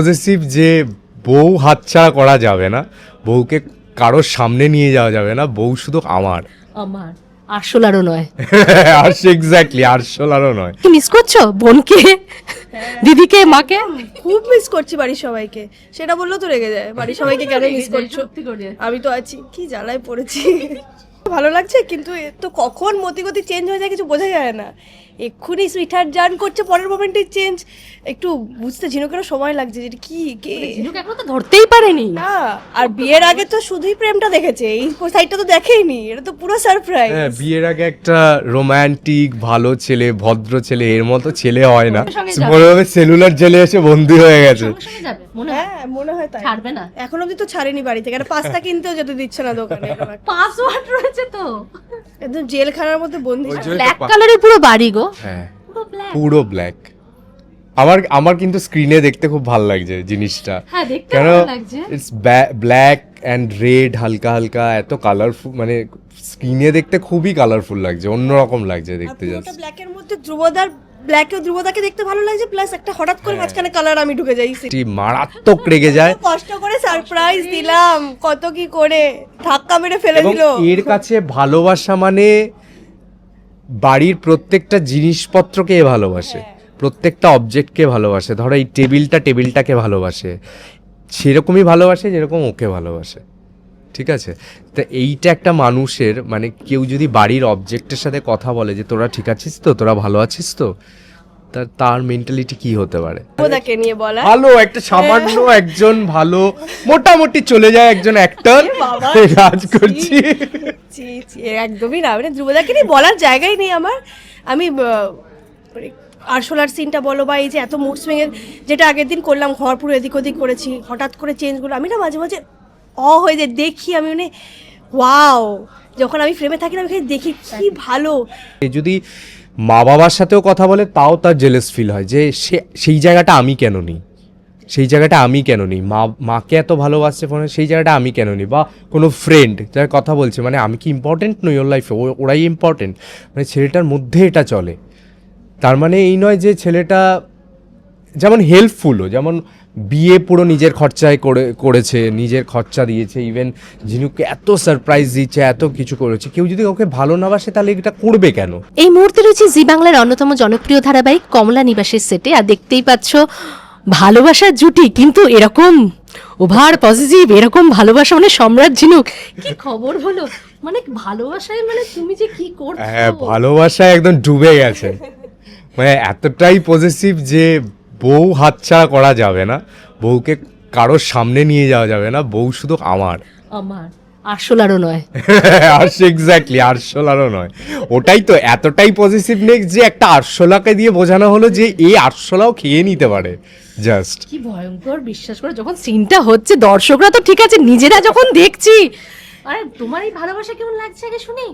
Positive যে বউ হাতছাড়া করা যাবে না, বউকে কারোর সামনে নিয়ে যাওয়া যাবে না, বউ শুধু আমার। আমার আরশোলারও নয়। আর এক্স্যাক্টলি আরশোলারও নয়। কি মিস করছো বোনকে, দিদিকে, মাকে? খুব মিস করছি বাড়ির সবাইকে, সেটা বললেও তো রেগে যায়। বাড়ির সবাইকে কেন মিস করছো? আমি তো আছি, কি জ্বালায় পড়েছি। ভালো লাগছে, কিন্তু এ তো কখন মতিগতি চেঞ্জ হয়ে যায় কিছু বোঝা যায় না। এক্ষুনি সুইটহার্ট জান করছে, পরের মোমেন্টে চেঞ্জ। একটু বুঝতে ঝিনুকেরও সময় লাগছে যে এটা কি কে। ঝিনুক এখনো তো ধরতেই পারেনি। না, আর বিয়ের আগে তো শুধুই প্রেমটা দেখেছে, এই সাইডটা তো দেখেইনি। এটা তো পুরো সারপ্রাইজ। হ্যাঁ, বিয়ের আগে একটা রোমান্টিক ভালো ছেলে, ভদ্র ছেলে, এর মতো ছেলে হয় না। সঙ্গে যাবে। মনে হবে সেলুলার জেলে এসে বন্দি হয়ে গেছে। সঙ্গে সঙ্গে যাবে মনে হয়। হ্যাঁ, মনে হয় তাই। ছাড়বে না। এখন অবধি তো ছাড়েনি বাড়ি থেকে, আর পাস্তা কিনতেও যেতে দিচ্ছে না দোকানে। এরকম একটা। পাসওয়ার্ড রয়েছে তো। একদম জেলখানার মধ্যে বন্দি। ওই জন্য তো ব্ল্যাক কালারের পুরো বাড়ি গো। হ্যাঁ, পুরো ব্ল্যাক। পুরো ব্ল্যাক। আমার কিন্তু স্ক্রিনে দেখতে খুব ভালো লাগছে জিনিসটা। হ্যাঁ, দেখতে কেন ভালো লাগছে। ইটস ব্ল্যাক অ্যান্ড রেড, হালকা হালকা, এত কালারফুল, মানে স্ক্রিনে দেখতে খুবই কালারফুল লাগছে, অন্যরকম লাগছে দেখতে। পুরোটা জাস্ট ব্ল্যাকের মধ্যে ধ্রুবদার ব্ল্যাকেও ধ্রুবদাকে দেখতে ভালো লাগছে, প্লাস একটা হঠাৎ করে মাঝখানে কালার আমি ঢুকে যাই। মারাত্মক রেগে যায়। কষ্ট করে সারপ্রাইজ দিলাম, কত কি করে ধাক্কা মেরে ফেলে এবং দিল। এর কাছে ভালোবাসা মানে বাড়ির প্রত্যেকটা জিনিসপত্রকে এ ভালোবাসে, প্রত্যেকটা অবজেক্টকে ভালোবাসে। ধরো এই টেবিলটাকে ভালোবাসে, সেরকমই ভালোবাসে যেরকম ওকে ভালোবাসে। ঠিক আছে, তা এইটা একটা মানুষের, মানে কেউ যদি বাড়ির অবজেক্টের সাথে কথা বলে যে তোরা ঠিক আছিস তো, তোরা ভালো আছিস তো, তার মেন্টালিটি কি হতে পারে? ধ্রুবদাকে নিয়ে বলা ভালো একটা সামান্য একজন ভালো মোটামুটি চলে যায় একজন অ্যাক্টর, বাবা, কাজ করছি। ছি ছি, একদমই না। মানে ধ্রুবদাকে নিয়ে বলার জায়গাই নেই আমার। আমি আরশোলার সিনটা বলো, বা এই যে এত মুড সুইং এর, যেটা আগের দিন করলাম, ঘর পুরো এদিক ওদিক করেছি, হঠাৎ করে চেঞ্জগুলো আমি না মাঝে মাঝে হয়ে যায় দেখি। আমি মানে ওয়াও, যখন আমি ফ্রেমে থাকি না, আমি খালি দেখি কি ভালো। যদি মা বাবার সাথেও কথা বলে তাও তার জেলাস ফিল হয় যে সেই জায়গাটা আমি কেন নিই, সেই জায়গাটা আমি কেন নিই, মাকে এত ভালোবাসছে ফোনে, সেই জায়গাটা আমি কেন নিই। বা কোনো ফ্রেন্ড যার কথা বলছে, মানে আমি কি ইম্পর্টেন্ট নই ওর লাইফে, ওরাই ইম্পর্টেন্ট, মানে ছেলেটার মধ্যে এটা চলে। তার মানে এই নয় যে ছেলেটা যেমন হেল্পফুলও, যেমন বিয়ে পুরো নিজের খরচায় করেছে, নিজের খরচা দিয়েছে, ইভেন ঝিনুককে এত সারপ্রাইজ দিচ্ছে, এত কিছু করেছে। কেউ যদি ওকে ভালো না বাসে তাহলে এটা করবে কেন? এই মুহূর্তে রয়েছে জি বাংলার অন্যতম জনপ্রিয় ধারাবাহিক কমলা নিবাসের সেটে। আর দেখতেই পাচ্ছ ভালোবাসার জুটি, কিন্তু এরকম ওভার পজিটিভ, এরকম ভালোবাসা, মানে সম্রাট ঝিনুক। কি খবর হলো, মানে ভালোবাসায় মানে তুমি যে কি করছো। হ্যাঁ, ভালোবাসায় একদম ডুবে গেছে, মানে এতটাই পজিটিভ যে বউ হাতছাড়া করা যাবে না, বউকে কারোর সামনে নিয়ে যাওয়া যাবে না, বউ শুধু আমার। আমার আরশোলারও নয়। আর এক্স্যাক্টলি আরশোলারও নয়। ওটাই তো এতটাই পজিটিভনেস যে একটা আরশোলাকে দিয়ে বোঝানো হলো যে এই আরশোলাও খেয়ে নিতে পারে। জাস্ট কি ভয়ঙ্কর, বিশ্বাস করে যখন সিনটা হচ্ছে, দর্শকরা তো ঠিক আছে, নিজেরা যখন দেখছি, আরে তোমার এই ভালোবাসা কেমন লাগছে আগে শুনি।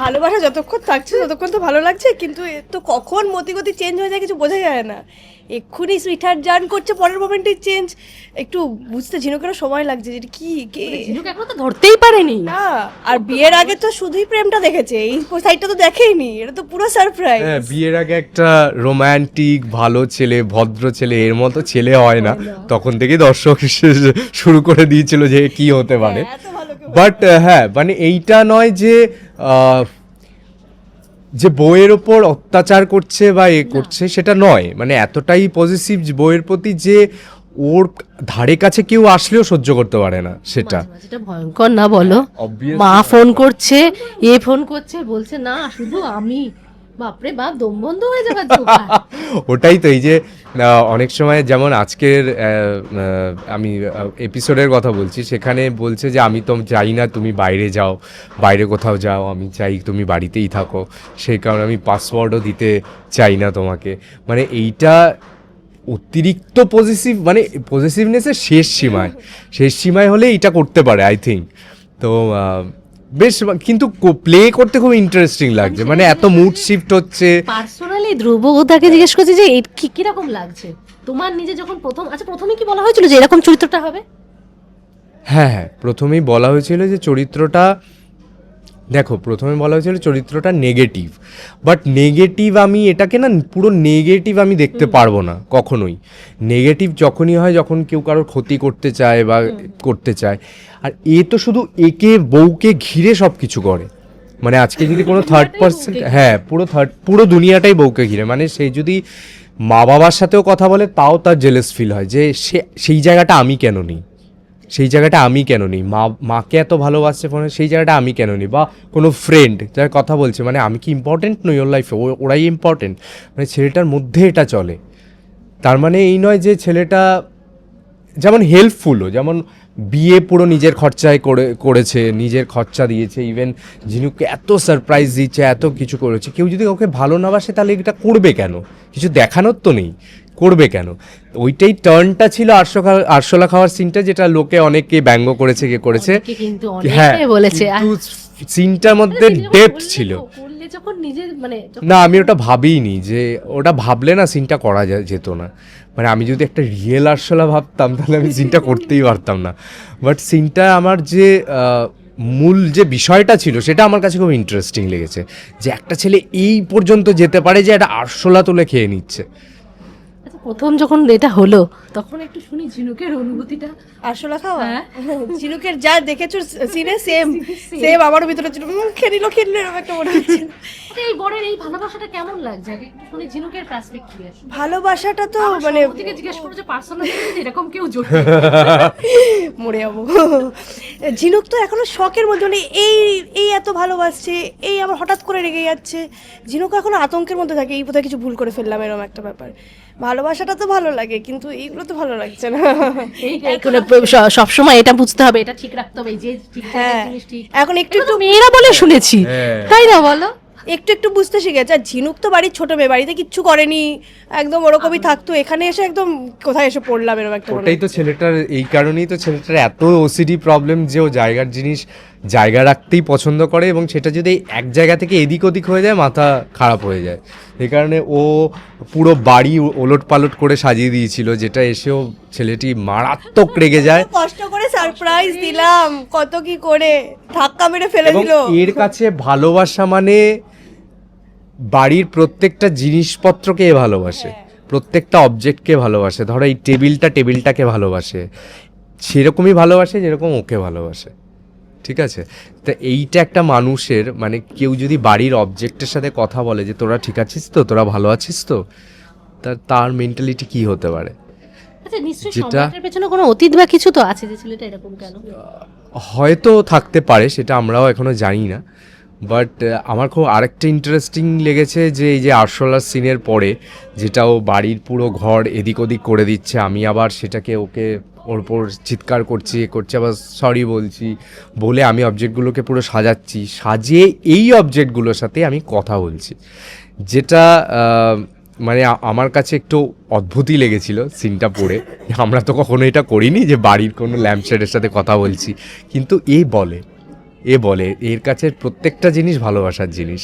ভালোবাসা যতক্ষণ থাকছে ততক্ষণ তো ভালো লাগছে, কিন্তু এ তো কখন মতিগতি চেঞ্জ হয়ে যায় কিছু বোঝা যায় না। এক্ষুনি সুইটহার্ট জান করছে, পরের মোমেন্টে চেঞ্জ। একটু বুঝতে ঝিনুকেরও সময় লাগছে যে এটা কি কে। ঝিনুক এখনো তো ধরতেই পারেনি। না, আর বিয়ের আগে তো শুধুই প্রেমটা দেখেছে, এই সাইডটা তো দেখেইনি। এটা তো পুরো সারপ্রাইজ। হ্যাঁ, বিয়ের আগে একটা রোমান্টিক ভালো ছেলে, ভদ্র ছেলে, এর মতো ছেলে হয় না। তখন থেকেই দর্শক শুরু করে দিয়েছিল যে কি হতে পারে। এত ভালো কেউ বাট হ্যাঁ, মানে এইটা নয় যে যে বইয়ের ওপর অত্যাচার করছে বা করছে, সেটা নয়। মানে এতটাই পজিটিভ বইয়ের প্রতি যে ওর ধারে কাছে কেউ আসলেও সহ্য করতে পারে না সেটা। যেটা ভয়ঙ্কর না বলো, Obviously মা ফোন করছে, এ ফোন করছে, বলছে না শুধু আমি, বাপরে বাপ, দম বন্ধ হয়ে যাবে। ওটাই তো, এই যে অনেক সময় যেমন আজকের আমি এপিসোডের কথা বলছি, সেখানে বলছে যে আমি তো চাই না তুমি বাইরে যাও, বাইরে কোথাও যাও, আমি চাই তুমি বাড়িতেই থাকো, সেই কারণে আমি পাসওয়ার্ডও দিতে চাই না তোমাকে। মানে এইটা অতিরিক্ত পজিটিভ, মানে পজিটিভনেসের শেষ সীমায় হলে এটা করতে পারে আই থিঙ্ক। তো বেশ, কিন্তু প্লে করতে খুব ইন্টারেস্টিং লাগছে, মানে এত মুড শিফট হচ্ছে। পার্সোনালি ধ্রুব তাকে জিজ্ঞেস করছে যে কিরকম লাগছে তোমার নিজে যখন প্রথমে কি বলা হয়েছিল যে এরকম চরিত্রটা হবে? হ্যাঁ, প্রথমেই বলা হয়েছিল যে চরিত্রটা দেখো প্রথমে বলা হয়েছিল চরিত্রটা নেগেটিভ, বাট নেগেটিভ আমি এটাকে না পুরো নেগেটিভ আমি দেখতে পারবো না কখনোই। নেগেটিভ যখনই হয় যখন কেউ কারোর ক্ষতি করতে চায় বা করতে চায়, আর এ তো শুধু একে বউকে ঘিরে সব কিছু করে। মানে আজকে যদি কোনো থার্ড পার্সন, হ্যাঁ পুরো দুনিয়াটাই বউকে ঘিরে, মানে সে যদি মা বাবার সাথেও কথা বলে তাও তার জেলাস ফিল হয় যে সেই জায়গাটা আমি কেন নিই, সেই জায়গাটা আমি কেন নিই, মাকে এত ভালোবাসছে ফোনে, সেই জায়গাটা আমি কেন নিই, বা কোনো ফ্রেন্ড যার কথা বলছে, মানে আমি কি ইম্পর্টেন্ট নই ওর লাইফে, ওরাই ইম্পর্টেন্ট, মানে ছেলেটার মধ্যে এটা চলে। তার মানে এই নয় যে ছেলেটা যেমন হেল্পফুলও, যেমন বিয়ে পুরো নিজের খরচায় করেছে, নিজের খরচা দিয়েছে, ইভেন ঝিনুককে এত সারপ্রাইজ দিচ্ছে, এত কিছু করেছে। কেউ যদি ওকে ভালো না বাসে তাহলে এটা করবে কেন, কিছু দেখানোর তো নেই, করবে কেন? ওইটাই টার্নটা ছিল আরশোলা খাওয়ার সিনটা, যেটা লোকে অনেকে ব্যঙ্গ করেছে, করেছে, অনেকে কিন্তু হ্যাঁ, অনেকে বলেছে কিন্তু সিনটার মধ্যে ডেপথ ছিল। করলে যখন নিজের মানে না আমি ওটা ভাবিনি, যে ওটা ভাবলে না সিনটা করা যেত না। মানে আমি যদি একটা রিয়েল আরশোলা ভাবতাম তাহলে আমি সিনটা করতেই পারতাম না। বাট সিনটা আমার যে মূল যে বিষয়টা ছিল সেটা আমার কাছে খুব ইন্টারেস্টিং লেগেছে, যে একটা ছেলে এই পর্যন্ত যেতে পারে যে একটা আরশোলা তুলে খেয়ে নিচ্ছে। আচ্ছা, প্রথম যখন এটা হলো তখন একটু শুনি ঝিনুকের অনুভূতিটা। আরশোলা খাওয়া হ্যাঁ। ঝিনুকের যা দেখেছো সিনে সেম আমারও ভিতরে ছিল, খেলিল এরকম একটা মনে হচ্ছিল। আচ্ছা, এই বরের এই ভালোবাসাটা কেমন লাগছে আগে একটু শুনি ঝিনুকের পার্সপেক্টিভে। ভালোবাসাটা তো মানে থেকে জিজ্ঞেস করো যে পার্সোনালি এরকম কেউ জোটে মরে যাবো। ঝিনুক তো এখনো শখের মধ্যে, মানে এই এত ভালোবাসছে, এই আবার হঠাৎ করে রেগে যাচ্ছে। ঝিনুক এখনো আতঙ্কের মধ্যে থাকে, এই বোধহয় কিছু ভুল করে ফেললাম, এরকম একটা ব্যাপার। ভালোবাসাটা তো ভালো লাগে কিন্তু এইগুলো তো ভালো লাগছে না। সবসময় এটা বুঝতে হবে, এটা ঠিক রাখতে হবে, এই যে ঠিক হ্যাঁ জিনিস ঠিক। এখন একটু একটু মেয়েরা বলে শুনেছি, হ্যাঁ। তাই না বলো? একটু একটু বুঝতে শিখেছে। আর ঝিনুক তো বাড়ির ছোট মেয়ে, বাড়িতে কিচ্ছু করেনি, একদম ওরকমই থাকতো, এখানে এসে একদম কোথায় এসে পড়লাম এরকম একটা মনে ওটাই তো ছেলেটার, এই কারণেই তো ছেলেটার এত ওসিডি প্রবলেম, যে ও জায়গার জিনিস জায়গা রাখতেই পছন্দ করে, এবং সেটা যদি এক জায়গা থেকে এদিক ওদিক হয়ে যায় মাথা খারাপ হয়ে যায়। এই কারণে ও পুরো বাড়ি ওলট পালট করে সাজিয়ে দিয়েছিল, যেটা এসেও ছেলেটি মারাত্মক রেগে যায়। কত কষ্ট করে সারপ্রাইজ দিলাম, কত কি করে ধাক্কা মেরে ফেলে এবং দিল। এর কাছে ভালোবাসা মানে বাড়ির প্রত্যেকটা জিনিসপত্রকে এ ভালোবাসে, প্রত্যেকটা অবজেক্টকে ভালোবাসে। ধরো এই টেবিলটাকে ভালোবাসে, সেরকমই ভালোবাসে যেরকম ওকে ভালোবাসে। ঠিক আছে, তা এইটা একটা মানুষের, মানে কেউ যদি বাড়ির অবজেক্টের সাথে কথা বলে যে তোরা ঠিক আছিস তো, তোরা ভালো আছিস তো, তার মেন্টালিটি কি হতে পারে? আচ্ছা, নিশ্চয়ই যেটা- সম্রাটের পেছনে কোনো অতীত বা কিছু তো আছে যে ছেলেটা এরকম কেন? হয়তো থাকতে পারে, সেটা আমরাও এখনো জানি না। বাট আমার খুব আরেকটা ইন্টারেস্টিং লেগেছে যে এই যে আরশোলার সিনের পরে যেটা ও বাড়ির পুরো ঘর এদিক ওদিক করে দিচ্ছে, আমি আবার সেটাকে ওর উপর চিৎকার করছি, আবার সরি বলছি, বলে আমি অবজেক্টগুলোকে পুরো সাজিয়ে এই অবজেক্টগুলোর সাথে আমি কথা বলছি, যেটা মানে আমার কাছে একটু অদ্ভুতই লেগেছিল সিনটা পড়ে। আমরা তো কখনো এটা করিনি যে বাড়ির কোনো ল্যাম্পশেডের সাথে কথা বলছি, কিন্তু বলে এর কাছে প্রত্যেকটা জিনিস ভালোবাসার জিনিস।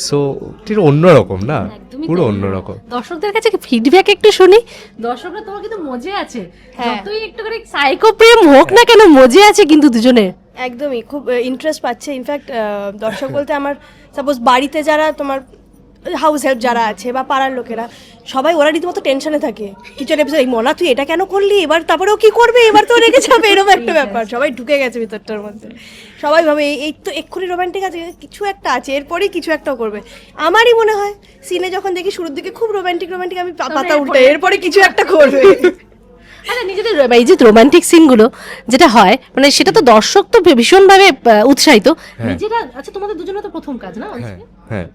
সো ঠিক অন্যরকম না, একদমই পুরো তাই। অন্যরকম। দর্শকদের কাছে ফিডব্যাক একটু শুনি। দর্শকরা তোমার কিন্তু মজে আছে, হ্যাঁ। যতই একটু করে সাইকো প্রেম হোক না কেন, মজে আছে কিন্তু দুজনে। একদমই খুব ইন্টারেস্ট পাচ্ছে। ইনফ্যাক্ট দর্শক বলতে আমার সাপোজ বাড়িতে যারা তোমার হাউস হেল্প যারা আছে বা পাড়ার লোকেরা, সবাই ওরা রীতিমতো টেনশনে থাকে। কিছু এপিসোড এই মনা তুই এটা কেন করলি, এবার তারপরে ও কি করবে, এবার তো রেগে যাবে, এরকম একটা ব্যাপার। সবাই ঢুকে গেছে ভিতরটার মধ্যে, সবাই ভাবে এই তো এক্ষুনি রোমান্টিক আছে, কিছু একটা আছে, এরপরেই কিছু একটাও করবে। আমারই মনে হয় সিনে যখন দেখি শুরুর দিকে খুব রোমান্টিক, আমি পাতা উল্টে, এরপরে কিছু একটা করবে। আচ্ছা, নিজেদের এই যে রোমান্টিক সিনগুলো যেটা হয়, মানে সেটা তো দর্শক তো ভীষণভাবে উৎসাহিত। নিজেরা, আচ্ছা তোমাদের দুজনের তো প্রথম কাজ না? হ্যাঁ,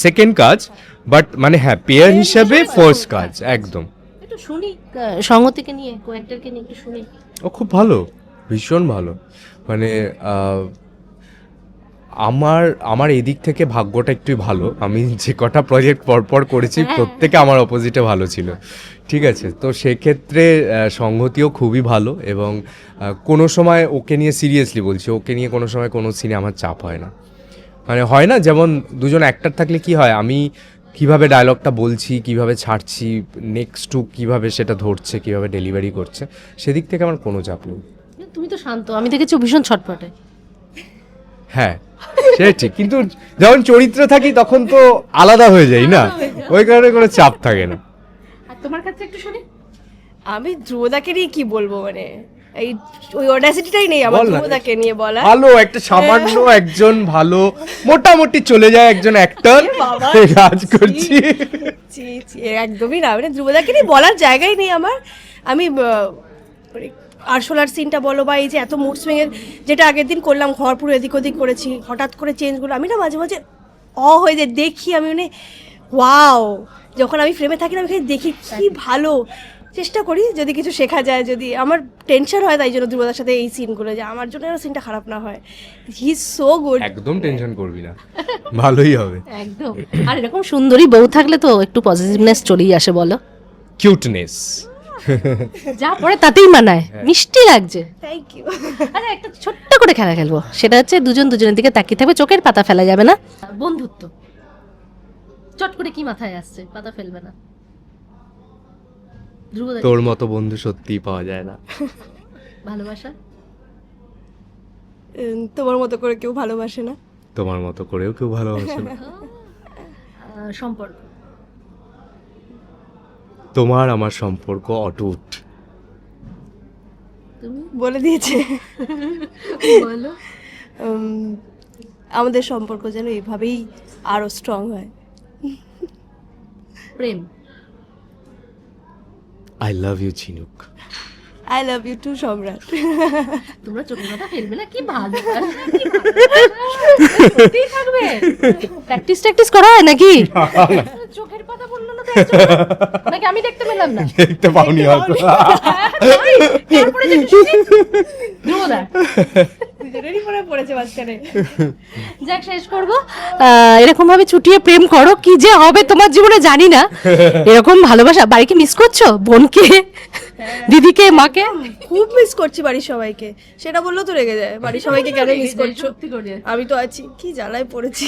সেকেন্ড কাজ, বাট মানে হ্যাঁ পেয়ার হিসাবে ফার্স্ট কাজ একদম। একটু শুনি সঙ্গতিকে নিয়ে, কো অ্যাক্টরকে নিয়ে একটু শুনি। ও খুব ভালো, ভীষণ ভালো। মানে আমার এদিক থেকে ভাগ্যটা একটু ভালো, আমি যে কটা প্রজেক্ট পরপর করেছি প্রত্যেকে আমার অপোজিটে ভালো ছিল। ঠিক আছে, তো সেক্ষেত্রে সংহতিও খুবই ভালো, এবং কোনো সময় ওকে নিয়ে সিরিয়াসলি বলছি, ওকে নিয়ে কোনো সময় কোনো সিনে আমার চাপ হয় না। মানে হয় না যেমন দুজন অ্যাক্টর থাকলে কি হয়, আমি কিভাবে ডায়লগটা বলছি, কিভাবে ছাড়ছি, নেক্সট টু কিভাবে সেটা ধরছে, কিভাবে ডেলিভারি করছে, সেদিক থেকে আমার কোনো চাপ নেই। তুমি তো শান্ত, আমি দেখেছি ভীষণ ছটফটে। হ্যাঁ সে ঠিক, কিন্তু যখন চরিত্রে থাকি তখন তো আলাদা হয়ে যাই না, ওই কারণে কোনো চাপ থাকে না। আর তোমার কাছে একটু শুনি। আমি ধ্রুবদাকে নিয়ে কি বলবো, মানে এই ওই অডাসিটিটাই নেই আমার বল না। ধ্রুবদাকে নিয়ে বলা। ভালো একটা সামান্য একজন ভালো মোটামুটি চলে যায় একজন অ্যাক্টর বাবা, কাজ করছি। ছি ছি, একদমই না, মানে ধ্রুবদাকে নিয়ে বলার জায়গাই নেই আমার। আমি মানে আরশোলার সিনটা বলো বা এই যে এত মুড সুইং এর, যেটা আগের দিন করলাম ঘর পুরো এদিক ওদিক করেছি, হঠাৎ করে চেঞ্জগুলো আমি না মাঝে মাঝে হয়ে যায় দেখি, আমি মানে ওয়াও, যখন আমি ফ্রেমে থাকি না আমি খালি দেখি কি ভালো, চেষ্টা করি যদি কিছু শেখা যায়, যদি আমার টেনশন হয় তাই জন্য ধ্রুবদার সাথে এই সিনগুলো, যে আমার জন্য যেন সিনটা খারাপ না হয়। He is so good. একদম টেনশন করবি না, ভালোই হবে। একদম। আর এরকম সুন্দরী বউ থাকলে তো একটু পজিটিভনেস চলেই আসে, বলো। কিউটনেস যা পরে তাতেই মানায়, মিষ্টি লাগছে। Thank you. আরে একটা ছোট্ট করে খেলা খেলবো, সেটা হচ্ছে দুজন দুজনের দিকে তাকিয়ে থাকবে, চোখের পাতা ফেলা যাবে না। বন্ধুত্ব, চট করে কি মাথায় আসছে? পাতা ফেলবে না। ধ্রুব, তোর মতো বন্ধু সত্যিই পাওয়া যায় না। ভালোবাসা, তোমার মতো করে কেউ ভালোবাসে না। তোমার মতো করেও কেউ ভালোবাসে না। সম্পর্ক, তোমার আমার সম্পর্ক অটুট। তুমি বলে দিয়েছে। বলো। আমাদের সম্পর্ক যেন এভাবেই আরো স্ট্রং হয়। প্রেম, আই লাভ ইউ ঝিনুক। আই লাভ ইউ টু সম্রাট। তোমরা চোখের পাতা ফেলবে না, কি ভালো থাকবে। প্র্যাকটিস করা হয় নাকি? চোখের পাতা বললো না তো একজন, নাকি আমি দেখতে পেলাম না? দেখতে পাওনি হয়তো। তারপরে যে ধ্রুবদা দুজনেরই পরে পড়েছে মাঝখানে। যাক, শেষ করবো। এরকম ভাবে ছুটিয়ে প্রেম করো, কি যে হবে তোমার জীবনে জানি না। এরকম ভালোবাসা। বাড়িকে মিস করছো? বোনকে, দিদিকে, মাকে? খুব মিস করছি বাড়ির সবাইকে, সেটা বললেও তো রেগে যায়, বাড়ির সবাইকে কেন মিস করছো। আমি তো আছি, কি জ্বালায় পড়েছি।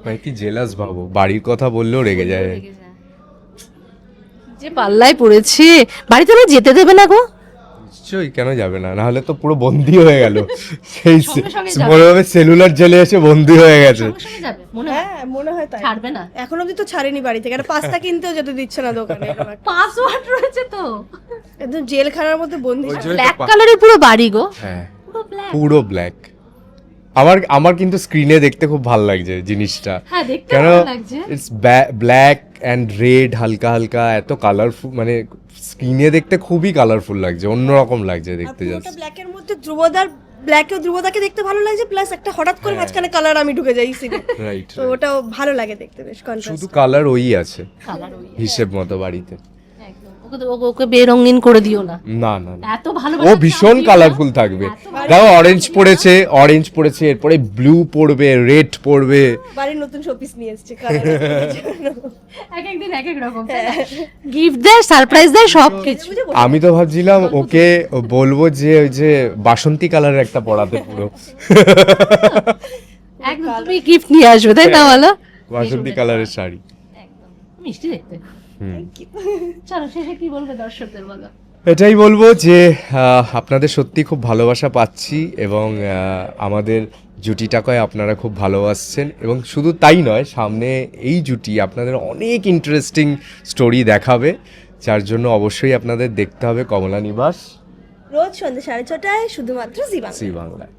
মানে কি জেলাস ভাবো, বাড়ির কথা বললেও রেগে যায়। যে পাল্লায় পড়েছে, বাড়িতে ওরা যেতে দেবে না গো। নিশ্চয়ই, কেন যাবে না? নাহলে তো পুরো বন্দি হয়ে গেল। সেই সঙ্গে সঙ্গে যাবে। মনে হবে সেলুলার জেলে এসে বন্দি হয়ে গেছে। সঙ্গে সঙ্গে যাবে, মনে হয়। হ্যাঁ মনে হয় তাই। ছাড়বে না। এখন অবধি তো ছাড়েনি বাড়ি থেকে, আর পাস্তা কিনতেও যেতে দিচ্ছে না দোকানে। এরকম একটা- পাসওয়ার্ড রয়েছে তো। একদম জেলখানার মধ্যে বন্দি। ওই জন্য তো ব্ল্যাক কালারের পুরো বাড়ি গো। হ্যাঁ, পুরো ব্ল্যাক। পুরো ব্ল্যাক। আমার কিন্তু স্ক্রিনে দেখতে খুব ভালো লাগছে জিনিসটা। হ্যাঁ, দেখতে কেন ভালো লাগছে। ইটস ব্ল্যাক অ্যান্ড রেড, হালকা হালকা, এত কালারফুল, মানে স্ক্রিনে দেখতে খুবই কালারফুল লাগছে, অন্যরকম লাগছে আর দেখতে। পুরোটা জাস্ট ব্ল্যাকের মধ্যে ধ্রুবদার, ব্ল্যাকেও ধ্রুবদাকে দেখতে ভালো লাগছে, প্লাস একটা হঠাৎ করে মাঝখানে কালার আমি ঢুকে যাই সিনে, রাইট, তো ওটাও ভালো লাগে দেখতে, বেশ শুধু কন্ট্রাস্ট। কালার ওই আছে কালার ওই হিসেব মতো বাড়িতে। একদম। ওকে বেরঙিন করে দিও না। না না না। এত ভালো ও ভীষণ কালারফুল থাকবে। দেখো অরেঞ্জ পড়েছে, এরপরে ব্লু পড়বে, রেড পড়বে। বাড়ির নতুন শোপিস নিয়ে এসেছে কালার। এক এক দিন এক এক রকম। গিফট দেয়, সারপ্রাইজ দেয়, সব কিছু। আমি তো ভাবছিলাম ওকে বলবো যে ওই যে বাসন্তী কালারের একটা পড়াতে পুরো। একদম তুমি গিফট নিয়ে আসবে, তাই না? বলো। বাসন্তী কালারের শাড়ি। একদম মিষ্টি দেখতে। চলো, শেষে কি বলবে দর্শকদের, বলো। এটাই বলবো যে আপনাদের সত্যি খুব ভালোবাসা পাচ্ছি, এবং আমাদের জুটিটাকে আপনারা খুব ভালোবাসছেন, এবং শুধু তাই নয়, সামনে এই জুটি আপনাদের অনেক ইন্টারেস্টিং স্টোরি দেখাবে, যার জন্য অবশ্যই আপনাদের দেখতে হবে কমলা নিবাস রোজ সন্ধ্যে 6:30টায় শুধুমাত্র জি বাংলায়। জি বাংলায়।